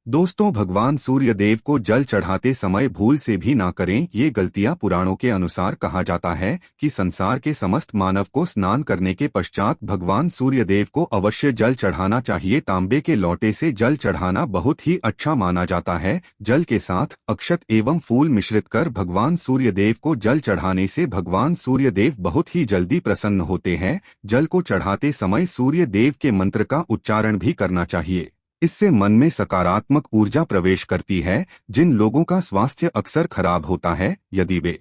दोस्तों, भगवान सूर्य देव को जल चढ़ाते समय भूल से भी ना करें। ये गलतियां पुराणों के अनुसार कहा जाता है कि संसार के समस्त मानव को स्नान करने के पश्चात भगवान सूर्य देव को अवश्य जल चढ़ाना चाहिए। तांबे के लोटे से जल चढ़ाना बहुत ही अच्छा माना जाता है। जल के साथ अक्षत एवं फूल मिश्रित कर भगवान सूर्य देव को जल चढ़ाने से भगवान सूर्य देव बहुत ही जल्दी प्रसन्न होते हैं। जल को चढ़ाते समय सूर्य देव के मंत्र का उच्चारण भी करना चाहिए। इससे मन में सकारात्मक ऊर्जा प्रवेश करती है। जिन लोगों का स्वास्थ्य अक्सर खराब होता है, यदि वे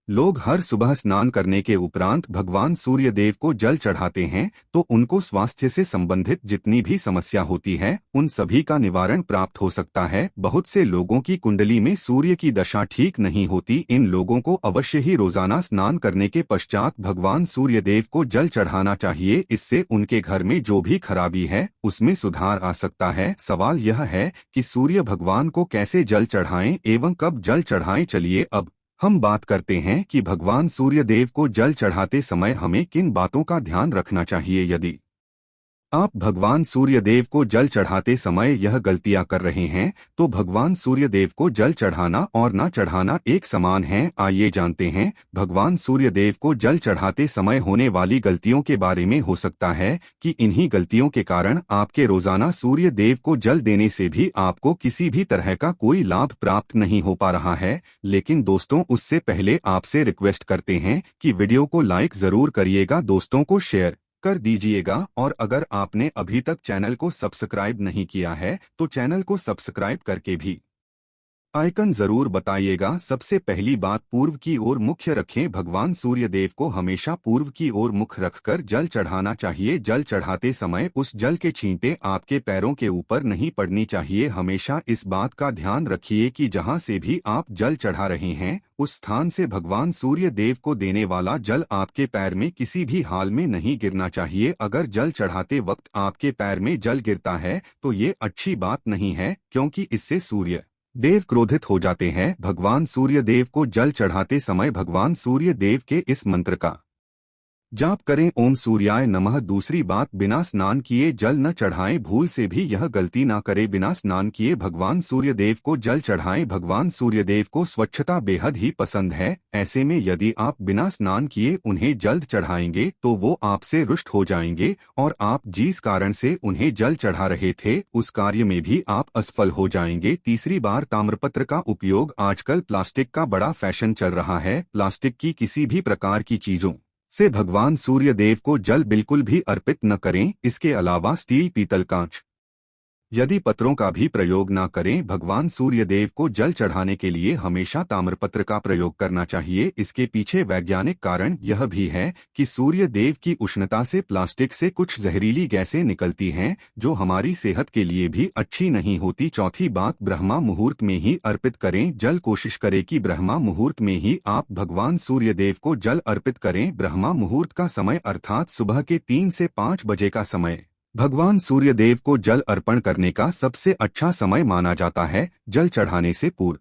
लोग हर सुबह स्नान करने के उपरांत भगवान सूर्य देव को जल चढ़ाते हैं तो उनको स्वास्थ्य से संबंधित जितनी भी समस्या होती है उन सभी का निवारण प्राप्त हो सकता है। बहुत से लोगों की कुंडली में सूर्य की दशा ठीक नहीं होती। इन लोगों को अवश्य ही रोजाना स्नान करने के पश्चात भगवान सूर्य देव को जल चढ़ाना चाहिए। इससे उनके घर में जो भी खराबी है उसमें सुधार आ सकता है। सवाल यह है कि सूर्य भगवान को कैसे जल चढ़ाएं एवं कब जल चढ़ाएं। चलिए अब हम बात करते हैं कि भगवान सूर्य देव को जल चढ़ाते समय हमें किन बातों का ध्यान रखना चाहिए। यदि आप भगवान सूर्य देव को जल चढ़ाते समय यह गलतियां कर रहे हैं तो भगवान सूर्य देव को जल चढ़ाना और न चढ़ाना एक समान है। आइए जानते हैं भगवान सूर्य देव को जल चढ़ाते समय होने वाली गलतियों के बारे में। हो सकता है कि इन्हीं गलतियों के कारण आपके रोजाना सूर्य देव को जल देने से भी आपको किसी भी तरह का कोई लाभ प्राप्त नहीं हो पा रहा है। लेकिन दोस्तों, उससे पहले आपसे रिक्वेस्ट करते हैं कि वीडियो को लाइक जरूर करिएगा, दोस्तों को शेयर कर दीजिएगा और अगर आपने अभी तक चैनल को सब्सक्राइब नहीं किया है तो चैनल को सब्सक्राइब करके भी आइकन जरूर बताइएगा। सबसे पहली बात, पूर्व की ओर मुख्य रखें। भगवान सूर्य देव को हमेशा पूर्व की ओर मुख रखकर जल चढ़ाना चाहिए। जल चढ़ाते समय उस जल के छींटे आपके पैरों के ऊपर नहीं पड़नी चाहिए। हमेशा इस बात का ध्यान रखिए कि जहां से भी आप जल चढ़ा रहे हैं उस स्थान से भगवान सूर्य देव को देने वाला जल आपके पैर में किसी भी हाल में नहीं गिरना चाहिए। अगर जल चढ़ाते वक्त आपके पैर में जल गिरता है तो ये अच्छी बात नहीं है, क्योंकि इससे सूर्य देव क्रोधित हो जाते हैं। भगवान सूर्य देव को जल चढ़ाते समय भगवान सूर्य देव के इस मंत्र का जाप करें, ओम सूर्याय नमः। दूसरी बात, बिना स्नान किए जल न चढ़ाएं। भूल से भी यह गलती ना करें। बिना स्नान किए भगवान सूर्य देव को जल चढ़ाएं। भगवान सूर्य देव को स्वच्छता बेहद ही पसंद है। ऐसे में यदि आप बिना स्नान किए उन्हें जल चढ़ाएंगे तो वो आपसे रुष्ट हो जाएंगे और आप जिस कारण से उन्हें जल चढ़ा रहे थे उस कार्य में भी आप असफल हो जाएंगे। तीसरी बार, ताम्रपत्र का उपयोग। आजकल प्लास्टिक का बड़ा फैशन चल रहा है। प्लास्टिक की किसी भी प्रकार की चीजों से भगवान सूर्य देव को जल बिल्कुल भी अर्पित न करें। इसके अलावा स्टील, पीतल, कांच यदि पत्रों का भी प्रयोग न करें। भगवान सूर्य देव को जल चढ़ाने के लिए हमेशा ताम्रपत्र का प्रयोग करना चाहिए। इसके पीछे वैज्ञानिक कारण यह भी है कि सूर्य देव की उष्णता से प्लास्टिक से कुछ जहरीली गैसें निकलती हैं जो हमारी सेहत के लिए भी अच्छी नहीं होती। चौथी बात, ब्रह्मा मुहूर्त में ही अर्पित करें जल। कोशिश करें कि ब्रह्मा मुहूर्त में ही आप भगवान सूर्य देव को जल अर्पित करें। ब्रह्मा मुहूर्त का समय अर्थात सुबह के 3 से 5 बजे का समय भगवान सूर्य देव को जल अर्पण करने का सबसे अच्छा समय माना जाता है। जल चढ़ाने से पूर्व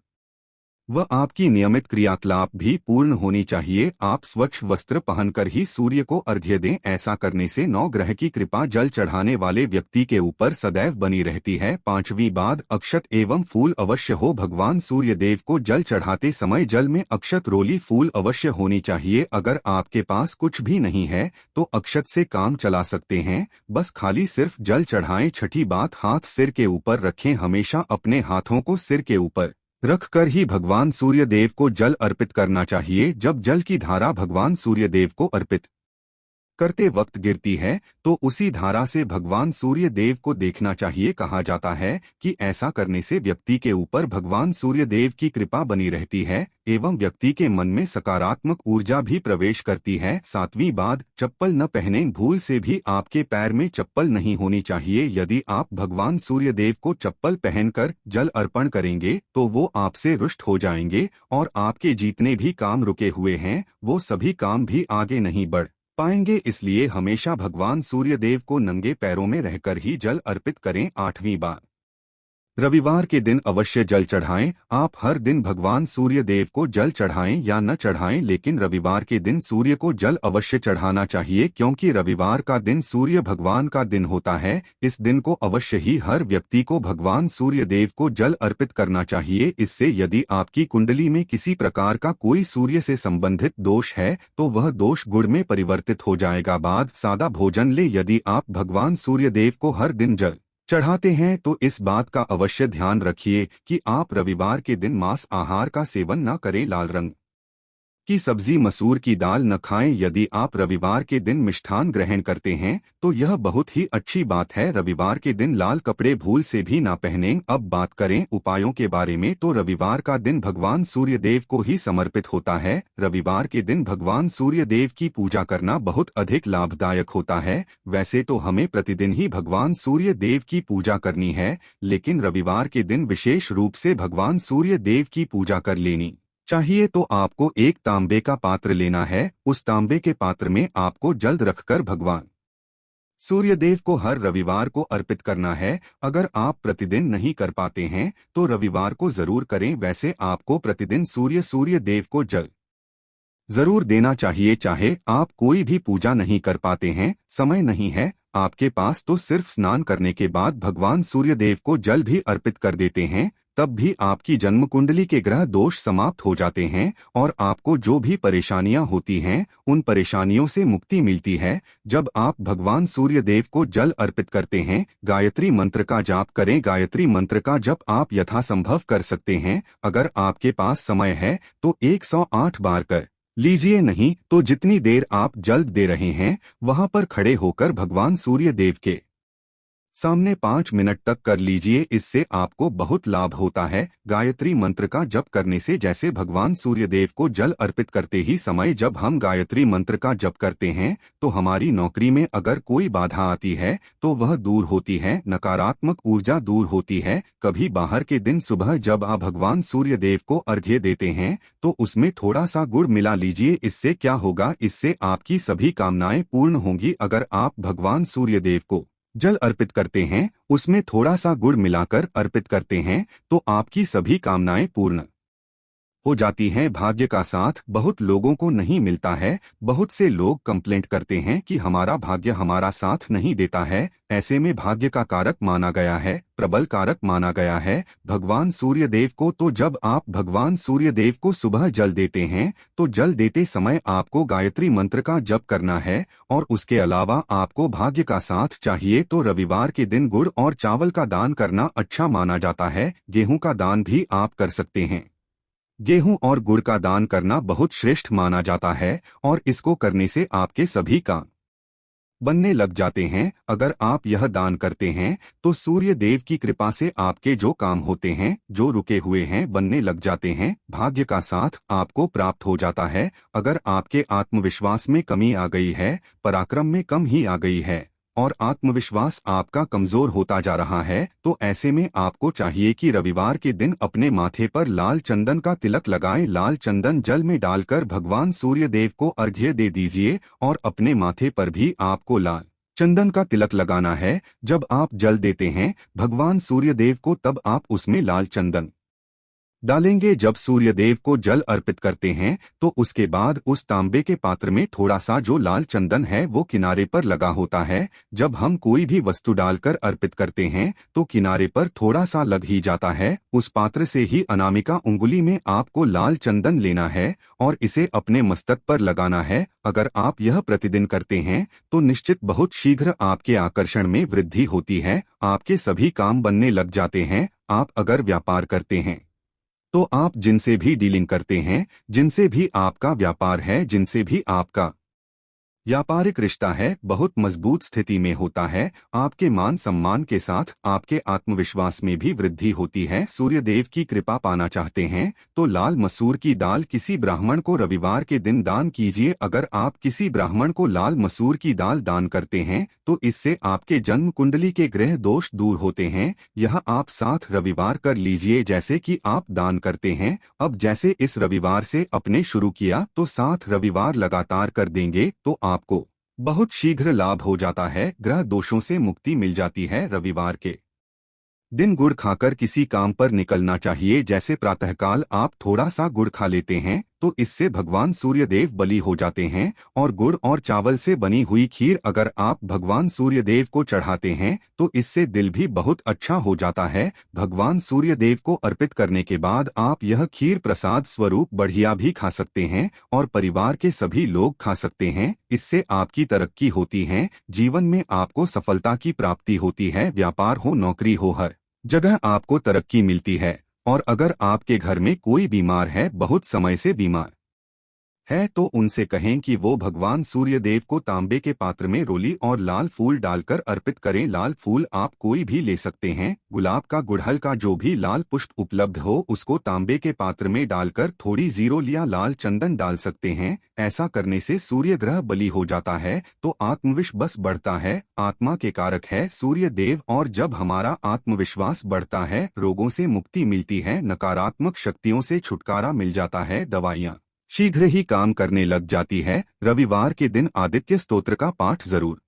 वह आपकी नियमित क्रियाकलाप भी पूर्ण होनी चाहिए। आप स्वच्छ वस्त्र पहनकर ही सूर्य को अर्घ्य दें। ऐसा करने से 9 ग्रह की कृपा जल चढ़ाने वाले व्यक्ति के ऊपर सदैव बनी रहती है। पांचवी बात, अक्षत एवं फूल अवश्य हो। भगवान सूर्य देव को जल चढ़ाते समय जल में अक्षत, रोली, फूल अवश्य होनी चाहिए। अगर आपके पास कुछ भी नहीं है तो अक्षत से काम चला सकते हैं, बस खाली सिर्फ जल चढ़ाएं। छठी बात, हाथ सिर के ऊपर रखें। हमेशा अपने हाथों को सिर के ऊपर रखकर ही भगवान सूर्य देव को जल अर्पित करना चाहिए। जब जल की धारा भगवान सूर्य देव को अर्पित करते वक्त गिरती है तो उसी धारा से भगवान सूर्य देव को देखना चाहिए। कहा जाता है कि ऐसा करने से व्यक्ति के ऊपर भगवान सूर्य देव की कृपा बनी रहती है एवं व्यक्ति के मन में सकारात्मक ऊर्जा भी प्रवेश करती है। सातवीं बात, चप्पल न पहनें। भूल से भी आपके पैर में चप्पल नहीं होनी चाहिए। यदि आप भगवान सूर्य देव को चप्पल पहनकर जल अर्पण करेंगे तो वो आपसे रुष्ट हो जाएंगे और आपके जितने भी काम रुके हुए हैं वो सभी काम भी आगे नहीं बढ़ पाएंगे। इसलिए हमेशा भगवान सूर्य देव को नंगे पैरों में रहकर ही जल अर्पित करें। आठवीं बात, रविवार के दिन अवश्य जल चढ़ाएं। आप हर दिन भगवान सूर्य देव को जल चढ़ाएं या न चढ़ाएं, लेकिन रविवार के दिन सूर्य को जल अवश्य चढ़ाना चाहिए, क्योंकि रविवार का दिन सूर्य भगवान का दिन होता है। इस दिन को अवश्य ही हर व्यक्ति को भगवान सूर्य देव को जल अर्पित करना चाहिए। इससे यदि आपकी कुंडली में किसी प्रकार का कोई सूर्य से संबंधित दोष है तो वह दोष गुण में परिवर्तित हो जाएगा। बाद सादा भोजन ले। यदि आप भगवान सूर्य देव को हर दिन जल चढ़ाते हैं तो इस बात का अवश्य ध्यान रखिए कि आप रविवार के दिन मांस आहार का सेवन न करें। लाल रंग की सब्जी, मसूर की दाल न खाएं। यदि आप रविवार के दिन मिष्ठान ग्रहण करते हैं तो यह बहुत ही अच्छी बात है। रविवार के दिन लाल कपड़े भूल से भी ना पहनें। अब बात करें उपायों के बारे में, तो रविवार का दिन भगवान सूर्य देव को ही समर्पित होता है। रविवार के दिन भगवान सूर्य देव की पूजा करना बहुत अधिक लाभदायक होता है। वैसे तो हमें प्रतिदिन ही भगवान सूर्य देव की पूजा करनी है, लेकिन रविवार के दिन विशेष रूप से भगवान सूर्य देव की पूजा कर लेनी चाहिए। तो आपको एक तांबे का पात्र लेना है। उस तांबे के पात्र में आपको जल रखकर भगवान सूर्यदेव को हर रविवार को अर्पित करना है। अगर आप प्रतिदिन नहीं कर पाते हैं तो रविवार को जरूर करें। वैसे आपको प्रतिदिन सूर्य देव को जल जरूर देना चाहिए। चाहे आप कोई भी पूजा नहीं कर पाते हैं, समय नहीं है आपके पास, तो सिर्फ स्नान करने के बाद भगवान सूर्यदेव को जल भी अर्पित कर देते हैं, तब भी आपकी जन्म कुंडली के ग्रह दोष समाप्त हो जाते हैं और आपको जो भी परेशानियां होती हैं उन परेशानियों से मुक्ति मिलती है। जब आप भगवान सूर्यदेव को जल अर्पित करते हैं, गायत्री मंत्र का जाप करें। गायत्री मंत्र का जप आप यथासंभव कर सकते हैं। अगर आपके पास समय है तो 108 बार कर लीजिए, नहीं तो जितनी देर आप जल दे रहे हैं वहां पर खड़े होकर भगवान सूर्य देव के सामने 5 मिनट तक कर लीजिए। इससे आपको बहुत लाभ होता है। गायत्री मंत्र का जप करने से, जैसे भगवान सूर्यदेव को जल अर्पित करते ही समय जब हम गायत्री मंत्र का जप करते हैं तो हमारी नौकरी में अगर कोई बाधा आती है तो वह दूर होती है, नकारात्मक ऊर्जा दूर होती है। कभी बाहर के दिन सुबह जब आप भगवान सूर्यदेव को अर्घ्य देते हैं तो उसमें थोड़ा सा गुड़ मिला लीजिए। इससे क्या होगा, इससे आपकी सभी कामनाएं पूर्ण होंगी। अगर आप भगवान सूर्यदेव को जल अर्पित करते हैं, उसमें थोड़ा सा गुड़ मिलाकर अर्पित करते हैं तो आपकी सभी कामनाएं पूर्ण हो जाती हैं। भाग्य का साथ बहुत लोगों को नहीं मिलता है। बहुत से लोग कंप्लेंट करते हैं कि हमारा भाग्य हमारा साथ नहीं देता है। ऐसे में भाग्य का कारक माना गया है, प्रबल कारक माना गया है भगवान सूर्यदेव को। तो जब आप भगवान सूर्यदेव को सुबह जल देते हैं तो जल देते समय आपको गायत्री मंत्र का जप करना है और उसके अलावा आपको भाग्य का साथ चाहिए तो रविवार के दिन गुड़ और चावल का दान करना अच्छा माना जाता है। गेहूं का दान भी आप कर सकते हैं। गेहूं और गुड़ का दान करना बहुत श्रेष्ठ माना जाता है और इसको करने से आपके सभी काम बनने लग जाते हैं। अगर आप यह दान करते हैं तो सूर्य देव की कृपा से आपके जो काम होते हैं, जो रुके हुए हैं, बनने लग जाते हैं। भाग्य का साथ आपको प्राप्त हो जाता है। अगर आपके आत्मविश्वास में कमी आ गई है, पराक्रम में कम ही आ गई है और आत्मविश्वास आपका कमजोर होता जा रहा है, तो ऐसे में आपको चाहिए कि रविवार के दिन अपने माथे पर लाल चंदन का तिलक लगाएं। लाल चंदन जल में डालकर भगवान सूर्यदेव को अर्घ्य दे दीजिए और अपने माथे पर भी आपको लाल चंदन का तिलक लगाना है। जब आप जल देते हैं भगवान सूर्यदेव को तब आप उसमें लाल चंदन डालेंगे। जब सूर्यदेव को जल अर्पित करते हैं तो उसके बाद उस तांबे के पात्र में थोड़ा सा जो लाल चंदन है वो किनारे पर लगा होता है। जब हम कोई भी वस्तु डालकर अर्पित करते हैं तो किनारे पर थोड़ा सा लग ही जाता है। उस पात्र से ही अनामिका उंगली में आपको लाल चंदन लेना है और इसे अपने मस्तक पर लगाना है। अगर आप यह प्रतिदिन करते हैं तो निश्चित बहुत शीघ्र आपके आकर्षण में वृद्धि होती है, आपके सभी काम बनने लग जाते हैं। आप अगर व्यापार करते हैं तो आप जिनसे भी डीलिंग करते हैं, जिनसे भी आपका व्यापार है, जिनसे भी आपका व्यापारिक रिश्ता है, बहुत मजबूत स्थिति में होता है। आपके मान सम्मान के साथ आपके आत्मविश्वास में भी वृद्धि होती है। सूर्यदेव की कृपा पाना चाहते हैं तो लाल मसूर की दाल किसी ब्राह्मण को रविवार के दिन दान कीजिए। अगर आप किसी ब्राह्मण को लाल मसूर की दाल दान करते हैं तो इससे आपके जन्म कुंडली के ग्रह दोष दूर होते हैं। यह आप 7 रविवार कर लीजिए जैसे कि आप दान करते हैं। अब जैसे इस रविवार से अपने शुरू किया तो 7 रविवार लगातार कर देंगे तो आपको बहुत शीघ्र लाभ हो जाता है। ग्रह दोषों से मुक्ति मिल जाती है। रविवार के दिन गुड़ खाकर किसी काम पर निकलना चाहिए। जैसे प्रातःकाल आप थोड़ा सा गुड़ खा लेते हैं तो इससे भगवान सूर्यदेव बलि हो जाते हैं। और गुड़ और चावल से बनी हुई खीर अगर आप भगवान सूर्यदेव को चढ़ाते हैं तो इससे दिल भी बहुत अच्छा हो जाता है। भगवान सूर्यदेव को अर्पित करने के बाद आप यह खीर प्रसाद स्वरूप बढ़िया भी खा सकते हैं और परिवार के सभी लोग खा सकते हैं। इससे आपकी तरक्की होती है, जीवन में आपको सफलता की प्राप्ति होती है। व्यापार हो, नौकरी हो, हर जगह आपको तरक्की मिलती है। और अगर आपके घर में कोई बीमार है, बहुत समय से बीमार है, तो उनसे कहें कि वो भगवान सूर्यदेव को तांबे के पात्र में रोली और लाल फूल डालकर अर्पित करें। लाल फूल आप कोई भी ले सकते हैं, गुलाब का, गुड़हल का, जो भी लाल पुष्प उपलब्ध हो उसको तांबे के पात्र में डालकर थोड़ी जीरो या लाल चंदन डाल सकते हैं। ऐसा करने से सूर्य ग्रह बलि हो जाता है तो आत्मविश्वास बढ़ता है। आत्मा के कारक है सूर्यदेव, और जब हमारा आत्मविश्वास बढ़ता है रोगों से मुक्ति मिलती है, नकारात्मक शक्तियों से छुटकारा मिल जाता है, दवाइयाँ शीघ्र ही काम करने लग जाती है। रविवार के दिन आदित्य स्तोत्र का पाठ जरूर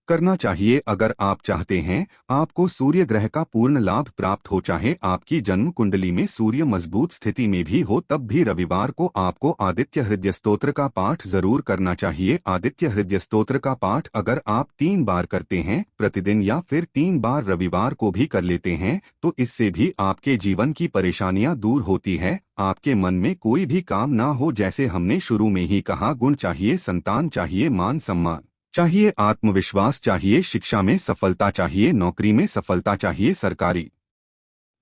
करना चाहिए। अगर आप चाहते हैं आपको सूर्य ग्रह का पूर्ण लाभ प्राप्त हो, चाहे आपकी जन्म कुंडली में सूर्य मजबूत स्थिति में भी हो, तब भी रविवार को आपको आदित्य हृदय स्तोत्र का पाठ जरूर करना चाहिए। आदित्य हृदय स्तोत्र का पाठ अगर आप 3 बार करते हैं प्रतिदिन या फिर 3 बार रविवार को भी कर लेते हैं तो इससे भी आपके जीवन की परेशानियां दूर होती है। आपके मन में कोई भी काम ना हो, जैसे हमने शुरू में ही कहा, गुण चाहिए, संतान चाहिए, मान सम्मान चाहिए, आत्मविश्वास चाहिए, शिक्षा में सफलता चाहिए, नौकरी में सफलता चाहिए, सरकारी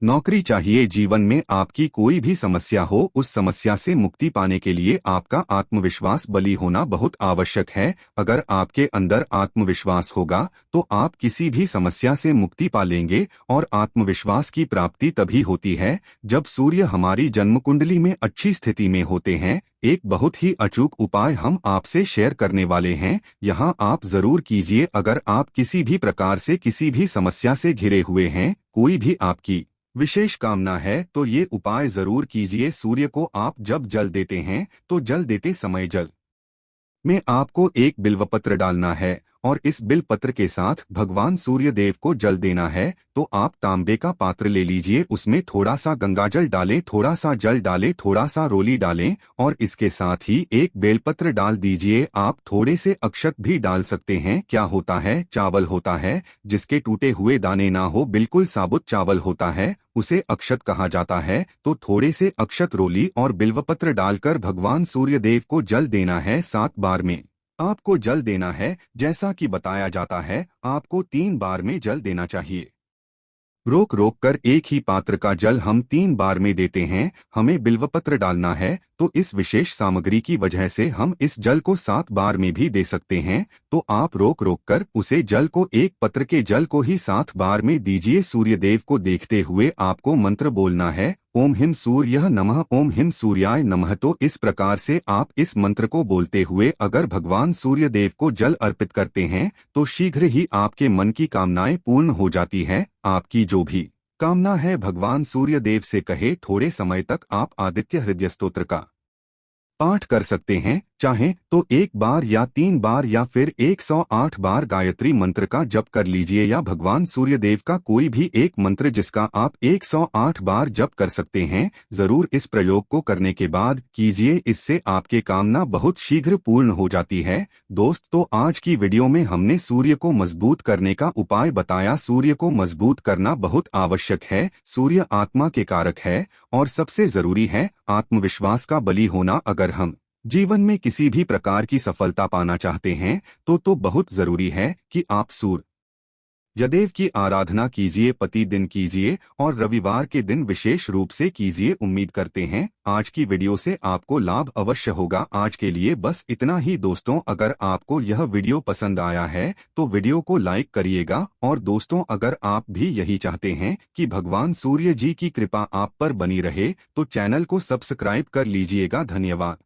नौकरी चाहिए। जीवन में आपकी कोई भी समस्या हो, उस समस्या से मुक्ति पाने के लिए आपका आत्मविश्वास बली होना बहुत आवश्यक है। अगर आपके अंदर आत्मविश्वास होगा तो आप किसी भी समस्या से मुक्ति पा लेंगे। और आत्मविश्वास की प्राप्ति तभी होती है जब सूर्य हमारी जन्म कुंडली में अच्छी स्थिति में होते हैं। एक बहुत ही अचूक उपाय हम आपसे शेयर करने वाले हैं, यहाँ आप जरूर कीजिए। अगर आप किसी भी प्रकार से किसी भी समस्या से घिरे हुए हैं, कोई भी आपकी विशेष कामना है, तो ये उपाय जरूर कीजिए। सूर्य को आप जब जल देते हैं तो जल देते समय जल में आपको एक बिल्वपत्र डालना है और इस बिलपत्र के साथ भगवान सूर्यदेव को जल देना है। तो आप तांबे का पात्र ले लीजिए, उसमें थोड़ा सा गंगाजल डालें, थोड़ा सा जल डालें, थोड़ा सा रोली डालें और इसके साथ ही एक बेलपत्र डाल दीजिए। आप थोड़े से अक्षत भी डाल सकते हैं। क्या होता है, चावल होता है जिसके टूटे हुए दाने ना हो, बिल्कुल साबुत चावल होता है, उसे अक्षत कहा जाता है। तो थोड़े से अक्षत, रोली और बिल्वपत्र डालकर भगवान सूर्यदेव को जल देना है। 7 बार में आपको जल देना है। जैसा कि बताया जाता है आपको 3 बार में जल देना चाहिए। रोक रोक कर एक ही पात्र का जल हम 3 बार में देते हैं। हमें बिल्वपत्र डालना है तो इस विशेष सामग्री की वजह से हम इस जल को 7 बार में भी दे सकते हैं। तो आप रोक रोक कर उसे जल को, एक पत्र के जल को ही 7 बार में दीजिए। सूर्यदेव को देखते हुए आपको मंत्र बोलना है, ओम हिम सूर्यः नमः, ओम हिम सूर्याय नमः। तो इस प्रकार से आप इस मंत्र को बोलते हुए अगर भगवान सूर्यदेव को जल अर्पित करते हैं तो शीघ्र ही आपके मन की कामनाएं पूर्ण हो जाती है। आपकी जो भी कामना है भगवान सूर्यदेव से कहे। थोड़े समय तक आप आदित्य हृदय स्तोत्र का पाठ कर सकते हैं। चाहें तो 1 बार या 3 बार या फिर 108 बार गायत्री मंत्र का जप कर लीजिए, या भगवान सूर्यदेव का कोई भी एक मंत्र जिसका आप 108 बार जप कर सकते हैं। जरूर इस प्रयोग को करने के बाद कीजिए, इससे आपके कामना बहुत शीघ्र पूर्ण हो जाती है। दोस्त, तो आज की वीडियो में हमने सूर्य को मजबूत करने का उपाय बताया। सूर्य को मजबूत करना बहुत आवश्यक है। सूर्य आत्मा के कारक है और सबसे जरूरी है आत्मविश्वास का बली होना। अगर हम जीवन में किसी भी प्रकार की सफलता पाना चाहते हैं तो बहुत जरूरी है कि आप सूर्यदेव की आराधना कीजिए, प्रति दिन कीजिए और रविवार के दिन विशेष रूप से कीजिए। उम्मीद करते हैं आज की वीडियो से आपको लाभ अवश्य होगा। आज के लिए बस इतना ही दोस्तों। अगर आपको यह वीडियो पसंद आया है तो वीडियो को लाइक करिएगा। और दोस्तों, अगर आप भी यही चाहते हैं कि भगवान सूर्य जी की कृपा आप पर बनी रहे तो चैनल को सब्सक्राइब कर लीजिएगा। धन्यवाद।